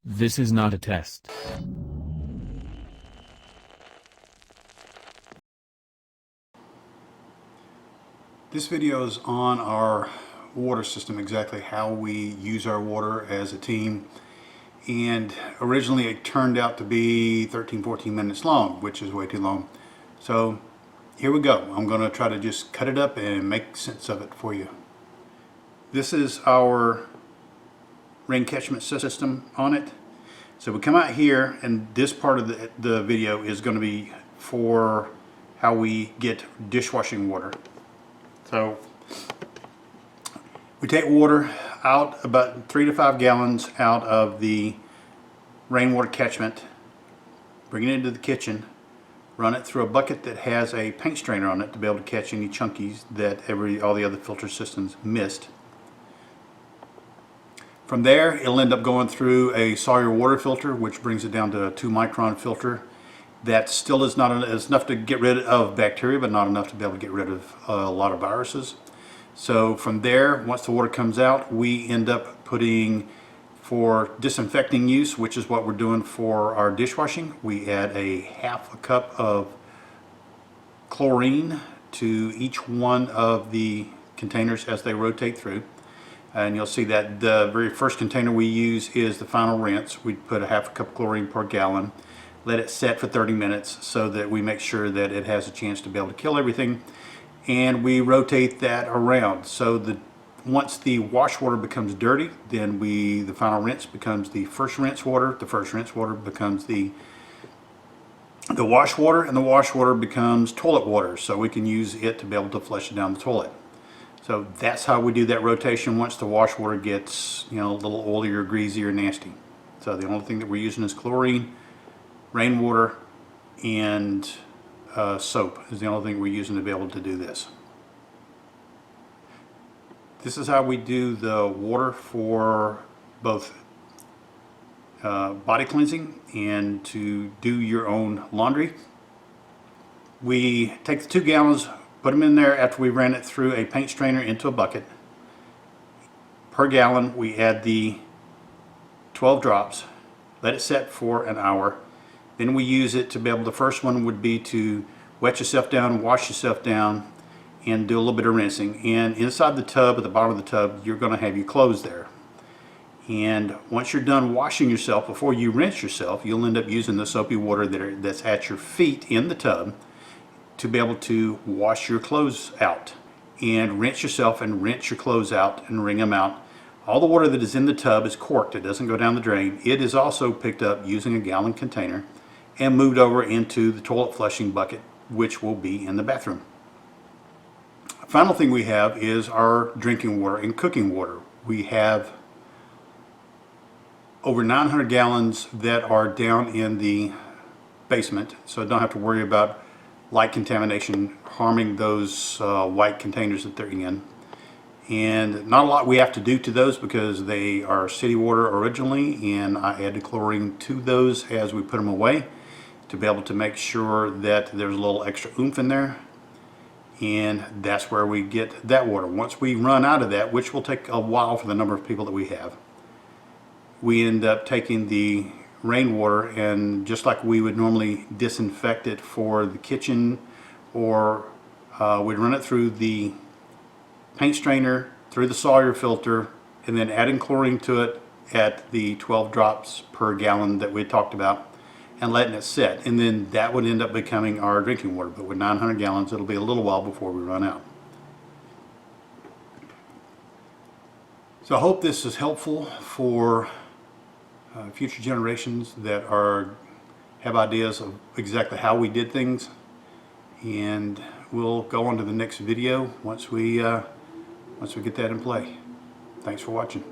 This is not a test. This video is on our water system, exactly how we use our water as a team. And originally it turned out to be 13-14 minutes long, which is way too long. So here we go. I'm going to try to just cut it up and make sense of it for you. This is our rain catchment system on it. So we come out here, and this part of the video is going to be for how we get dishwashing water. So we take water out, about 3 to 5 gallons out of the rainwater catchment, bring it into the kitchen, run it through a bucket that has a paint strainer on it to be able to catch any chunkies that all the other filter systems missed. From there, it'll end up going through a Sawyer water filter, which brings it down to a 2-micron filter. That still is not enough to get rid of bacteria, but not enough to be able to get rid of a lot of viruses. So from there, once the water comes out, we end up putting, for disinfecting use, which is what we're doing for our dishwashing, we add a half a cup of chlorine to each one of the containers as they rotate through. And you'll see that the very first container we use is the final rinse. We put a half a cup of chlorine per gallon, let it set for 30 minutes so that we make sure that it has a chance to be able to kill everything, and we rotate that around. So once the wash water becomes dirty, then the final rinse becomes the first rinse water. The first rinse water becomes the wash water, and the wash water becomes toilet water, so we can use it to be able to flush it down the toilet. So that's how we do that rotation once the wash water gets, a little oily or greasy or nasty. So the only thing that we're using is chlorine, rainwater, and soap is the only thing we're using to be able to do this. This is how we do the water for both body cleansing and to do your own laundry. We take the 2 gallons, put them in there after we ran it through a paint strainer into a bucket. Per gallon, we add the 12 drops, let it set for an hour. Then we use it to be able, the first one would be to wet yourself down, wash yourself down, and do a little bit of rinsing. And inside the tub, at the bottom of the tub, you're going to have your clothes there. And once you're done washing yourself, before you rinse yourself, you'll end up using the soapy water that's at your feet in the tub to be able to wash your clothes out. And rinse yourself and rinse your clothes out and wring them out. All the water that is in the tub is corked. It doesn't go down the drain. It is also picked up using a gallon container and moved over into the toilet flushing bucket, which will be in the bathroom. Final thing we have is our drinking water and cooking water. We have over 900 gallons that are down in the basement, so don't have to worry about light contamination harming those white containers that they're in. And not a lot we have to do to those because they are city water originally, and I added chlorine to those as we put them away to be able to make sure that there's a little extra oomph in there. And that's where we get that water. Once we run out of that, which will take a while for the number of people that we have, we end up taking the rainwater, and just like we would normally disinfect it for the kitchen, or we'd run it through the paint strainer, through the Sawyer filter, and then adding chlorine to it at the 12 drops per gallon that we talked about, and letting it set. And then that would end up becoming our drinking water. But with 900 gallons, it'll be a little while before we run out. So I hope this is helpful for future generations that have ideas of exactly how we did things. And we'll go on to the next video once we get that in play. Thanks for watching.